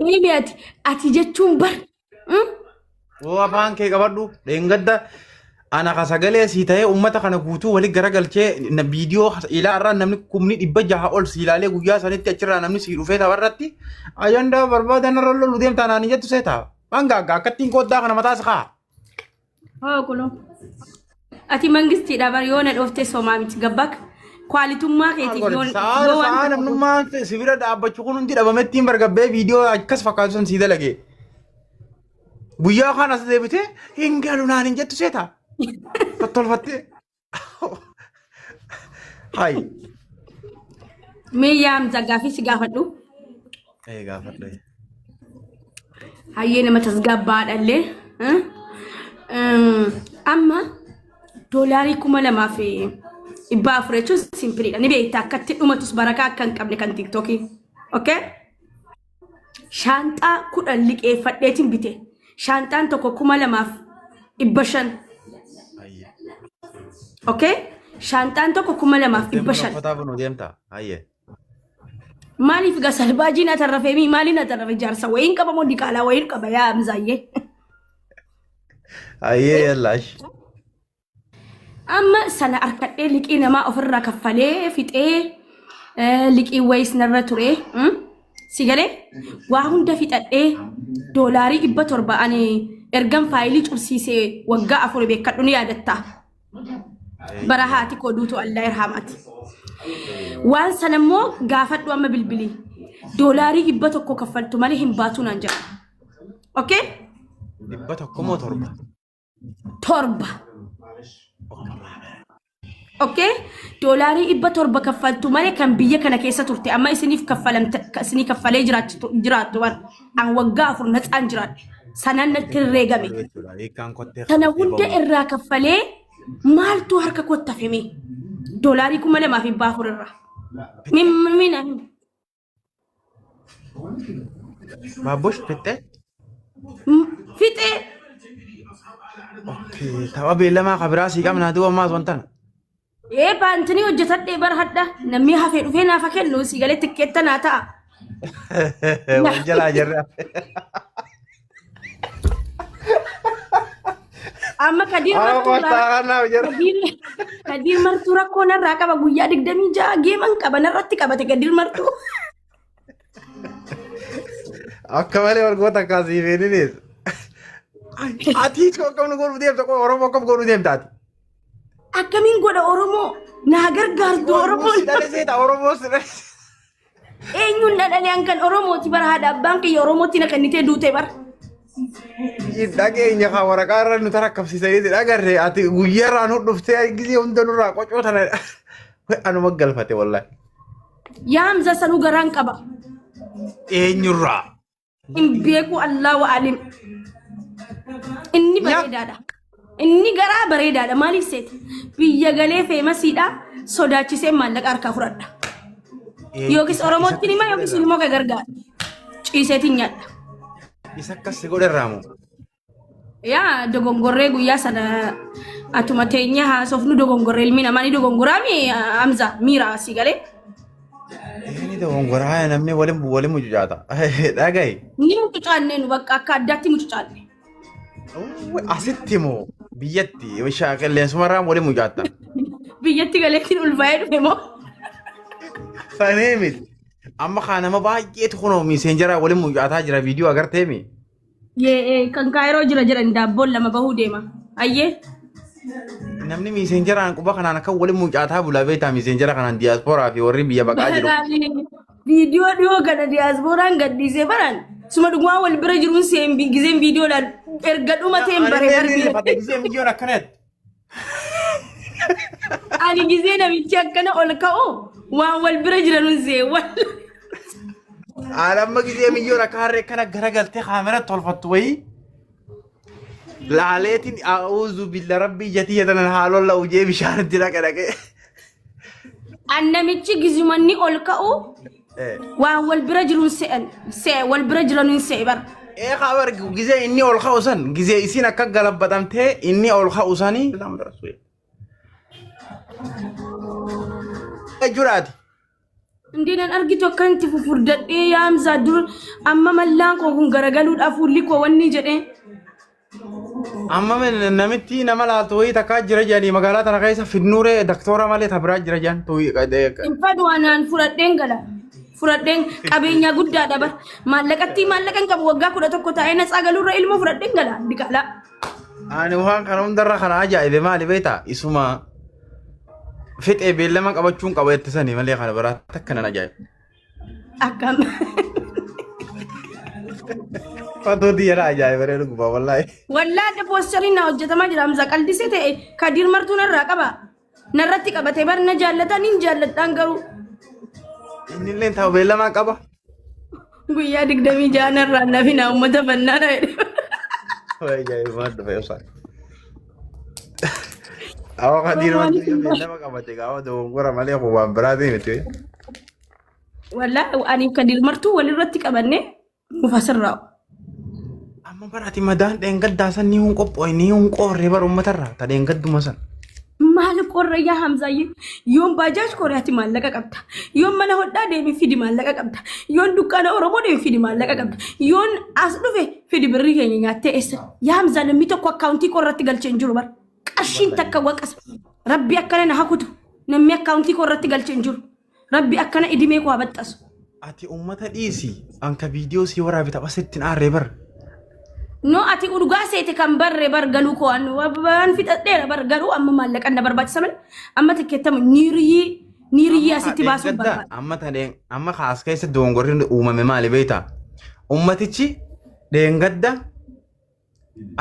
Miimiyaati ati jechuun bar. Afaan kee qabadhu dheengadda ana kasagalee sii ta'ee uummata kana guutuu walitti garagalchee viidiyoo ilaa irraa namni kumni 600 ol si ilaalee guyyaa sanitti achirraa namni si dhufee tabarratti ajandaa barbaadan irra lolu deemtaa naani jettu seeta. Hanga akkattiin koddaa kana mataas kaa. Kuno. Ati mangistiidha bar yoona dhooftee soomaa miti gabbak. Kwaalitummaa keetiif Saa namnummaa sibira dhaabbachuu kun hundi dhabamettiin bargabbee viidiyoo akkas fakkaatu san sii dalagee. Guyyaa kaan as deebitee hin galu naan hin jettu seeta. Tottolfattee. Hai. Meeyyaam zaggaafii si gaafadhu. Gaafadhu. Hayyee nama tasgabbaadhallee. Amma doolaarii 2,400 jechuun simpiliidha. Ni beektaa akkatti dhumatus barakaa akka hin qabne kan tiktokii. Okay? Shaanxaa 10 liqeeffadheetiin bite. Shaanxaan tokko 2,500. Okay? Shaanxaan tokko 2,500. Uffataa bunu deemtaa. Hayyee. Maaliif gasalbaajiin atarrafeemi maaliin atarrafe jaarsa wayiin qaba moo diqaalaa wayiin qaba yaa amzaayyee. Hayyee yallaash. Amma sana arkadhee liqii namaa ofirraa kaffalee fixee liqii wayis narra ture. Sigalee waa hunda fixadhee doolaarii 700 ani ergan faayilii cubsiisee waggaa 4 beekadhu ni yaadatta. Bara haati koduutu Allah irhaamati. Waan sana immoo gaafadhu amma bilbilii. Doolaarii 100 kaffaltu malee hin baatu naan jira. Okay? 100 moo 7? 7. Okay? Doolaarii 700 kaffaltu malee kan biyya kana keessa turte amma isiniif kaffalee jiraattu waan an waggaa 4 natsaan jiraadhe. Sanaan natti herreegame. Sana hunda irraa kaffalee maaltu harka kottafeme? Doolaarii 2,400 irraa. Mina. Baaboosh fittee? Fixee. Tapha beellamaa kabiraa sii qabnaa duuba ammaas wantana. Baantanii hojjetadhee bara hadda namni hafee dhufee naafa kennu si galee tikkeetta naa ta'a. Wal jalaa jirra. Amma Kadir martuu rakkoo narraa qaba guyyaa 26 geeman qaba narratti qabate Kadir martuu. Akka malee wargoota akkasii fedhinis. Ati akkam nu godhu deemta Oromoo akkam godhu deemtaati. Akkamiin godha Oromoo naa gargaartu Oromoo. Oromoo eenyuun dhadhalee hankan Oromooti bara haadha abbaan kiyya Oromootti na kannitee duute bara. Dhageenya kaa waraqaa irra nu tarakkabsiisanii dhagarree ati guyyaarraa nu dhuftee gisee hunda nurraa qocoo tana anuma galfate wallahi. Yaamza sanuu garaan qaba. Eenyurraa? Hin beeku Allah wa alim. Inni bareedaadha. Inni garaa bareedaadha maaliif seeti? Biyya galee feemasiidha sodaachisee maallaqa harkaa fudhadha. Yookiis Oromootti nima yookiis ilmoo kee gargaara. Ciiseetiin nyaadha. Isa akkas si godharraa moo? Yaa dogongorree guyyaa sana atuma teenya haasofnu dogongorree ilmi namaa ni dogongoraami Hamza miira asii galee. Ni dogongoraa namni waliin mucucaata. Dhagaye. Ni mucucaanne nu bakka akka addaatti mucucaanne. Asitti moo biyyatti qilleensumarraa waliin mucucaatta? Biyyatti galeetiin ulfaa'ee dhufe moo? Sanee miti. Amma kaan nama baay'eetu kunoo miseenjaraa waliin mucucaataa jira viidiyoo agarteemi. Kan kaayiroo jira jedhan daabboon 2 bahuu deema. Ayyee. Namni miseenjaraan quba kanaan akka waliin mucucaataa bulaa beektaa miseenjara kanaan diyaaspooraa fi warri biyya baqaa jiru. Viidiyoo dhiyoo gada diyaaspooraan gaddiisee baran. Suma dhugumaa wal bira jiruun seen gizeen viidiyoodhaan erga dhumateen bare darbii. Gizeen viidiyoon akkanatti. Ani gizee namichi akkana ol ka'u waan wal bira jiranuun seewwan. Alamma gizee viidiyoon akka harree kana garagaltee kaamera tolfattu wayii. Laaleetiin a'uuzu billa rabbii jatii jedhan haaloon la'u jee bishaan itti dhaqe. Annamichi gizumanni ol ka'u waan wal bira jiruun se'an wal bira jiranuun se'e bara. Kabar gizee inni ol ka'u san gizee isiin akka galabbatamtee inni ol ka'u sanii. Juraati. Indinan argitu akkanti fufurdadhee yaamsaa dur amma mallaan koo kun garagaluudhaaf fuulli koo wanni jedhee. Amma namitti nama laaltu wayii takkaa jira jedhanii magaalaa tana keessa fidnuuree daktoora malee tabiraa jira jedhan Infadu anaan fudhadheen gala. Fudhadheen qabeenya guddaa dabar. Maallaqatti maallaqan qabu waggaa 11 taa'ee natsaa galuurra ilmoo fudhadheen gala. Diqala. Ani waan kana hundarra kana ajaa'ibe maali beekta isuma fixee beellama qabachuun qaba ittisanii malee kana biraa takka nan ajaa'ibe. Akkam. Fatoo diyyara ajaa'ibe reeru gubaa wallaahi. Wallaahi poostariin na hojjetamaa jira Hamza qal'isee ta'e Kadir martuu narraa qaba. Narratti qabatee bar na jaallataniin jaalladhaan garuu. Inni illee ta'u beellamaa qaba. Guyyaa 26 narraa nafi na uummata bannaadha jedhe. Wai ajaa'ibe maal dhufe ibsaan. Awa Kadir martuu beellama qabate gaafa dogongora malee waan biraatiin miti. Wallaahi ani Kadir martuu walirratti qabannee mufasirraa. Amma baraati madaan dheengaddaa san ni hun qophooy ni hun qoorree bar uummatarraa ta dheengadduma san. Maal qorra yaa Hamzaayyee yoon baajaaj kooriyaatti maallaqa qabda yoon mana hodhaa deemi fidi maallaqa qabda yoon dukkaana Oromoo deemi fidi maallaqa qabda yoon as dhufe fidi birrii keenya nyaattee eessa yaa Hamzaa namni tokko akkaawuntii qorratti galchee hin jiru bar qarshiin takka waqas rabbi akkana na hakutu namni akkaawuntii qorratti galchee hin jiru rabbi akkana idimee koo habaxxasu. Ati uummata dhiisi anka viidiyoo si waraabita basittiin aarree bar. No ati urgaa seete kan barre bar galuu koo waan fixadheera bar garuu amma maallaqan na barbaachisa malee amma tikkeettamu niiriyyi asitti baasuu barbaada. Amma tadeen amma kaas keessa dogongorri uumame maali beektaa? Uummatichi dheengadda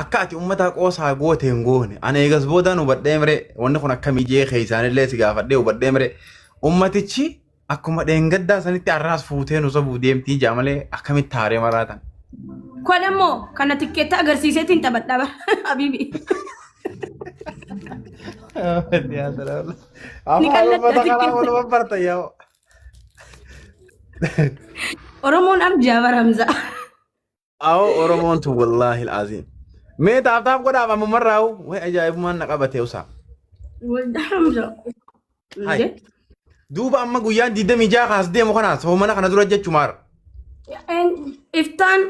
akka ati uummata qoosaa goote hin goone ana eegas boodaan hubadhee mire wanni kun akka mijee keessaanillee si gaafadhee hubadhee mire uummatichi akkuma dheengaddaa sanitti arraas fuutee nu sobuu deemtii jaa malee akkamitti haaree maraatan. Kwanamo kana tikkeetta agarsiiseetiin taphadha bar habibi. Oromoon arjaa bar Hamza. Awo Oromoon tu wallaahi alazim. Mee taaf godhaaf amma marraa'u way ajaa'ibumaan na qabatee usaa. Walda Hamza. Duuba amma guyyaan 26 kaas deemu kanaas hoo mana kana dura jechumaara. Iftaan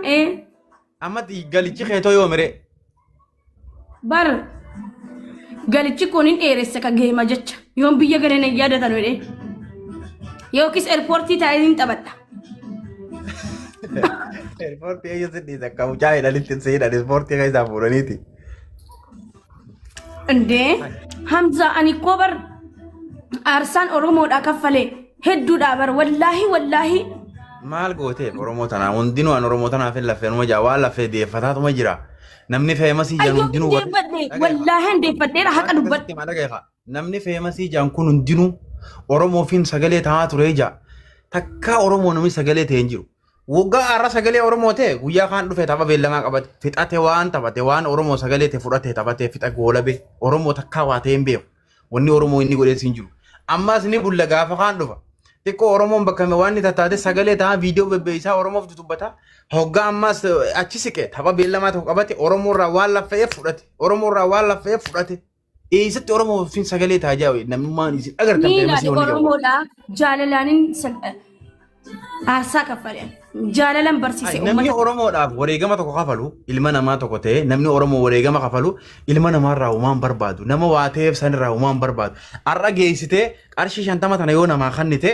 Amma galichi keetoo yoo mire. bar galichi kun hin dheeressa ka geema jecha yoon biyya galee na yaadatan wedhe yookis eerpoortii taa'ee hin taphadha. Eerpoortii eeyya sidhiisa akka mucaa hidhalitti seedhan eerpoortii keessaa fuudhaniiti. Indee Hamza ani koo bar aarsaan Oromoodhaa kaffalee hedduudhaa bar wallaahi. Maal gootee Oromoo tanaa hundinuu an Oromoo tanaaf hin laffee numa jaa waan laffee deeffataatuma jira. Namni feemasii jaan hundinuu wallaahi deeffadheera haqa dubbadhe. Namni feemasii jaan kun hundinuu Oromoofiin sagalee ta'aa turee jaa. Takkaa Oromoo namni sagalee ta'e hin jiru. Waggaa har'a sagalee Oromoo ta'e guyyaa kaan dhufee tapha beellamaa qabate fixate waan taphate waan Oromoo sagalee ta'e fudhate taphatee fixa goolabe Oromoo takkaa waa ta'e hin beeku. Wanni Oromoo inni godhees hin jiru. Ammas ni bulla gaafa kaan dhufa. Xiqqoo Oromoon bakka waan taate sagalee ta'aa viidiyoo bebbeessaa Oromoof dubbata. Hoggaa ammas achi siqe tapha beellamaa tokko qabate Oromoorraa waan laffa'ee fudhate. Oromoorraa waan laffa'ee fudhate. Eessatti Oromoofiin sagalee ta'aa jaa namummaan isin agartan feemasii wanni qabu. Oromoodhaa jaalalaanin aarsaa kaffaleen jaalalan barsiise uummata. Namni Oromoodhaaf wareegama tokko kafalu ilma namaa tokko ta'e namni Oromoo wareegama kafalu ilma namaarraa uumaan barbaadu nama waa ta'eef sanirraa uumaan barbaadu. Har'a geessitee qarshii 50 tana yoo namaa kennite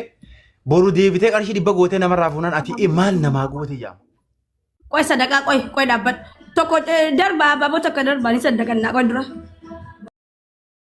boru deebitee qarshii 100 gootee namarraa fuunaan ati maal namaa goote jaama. Qoy sadaqaa qoy dhaabbadhu tokko darbaa ababoo tokko darbaa ni sadaqannaa qoy dura.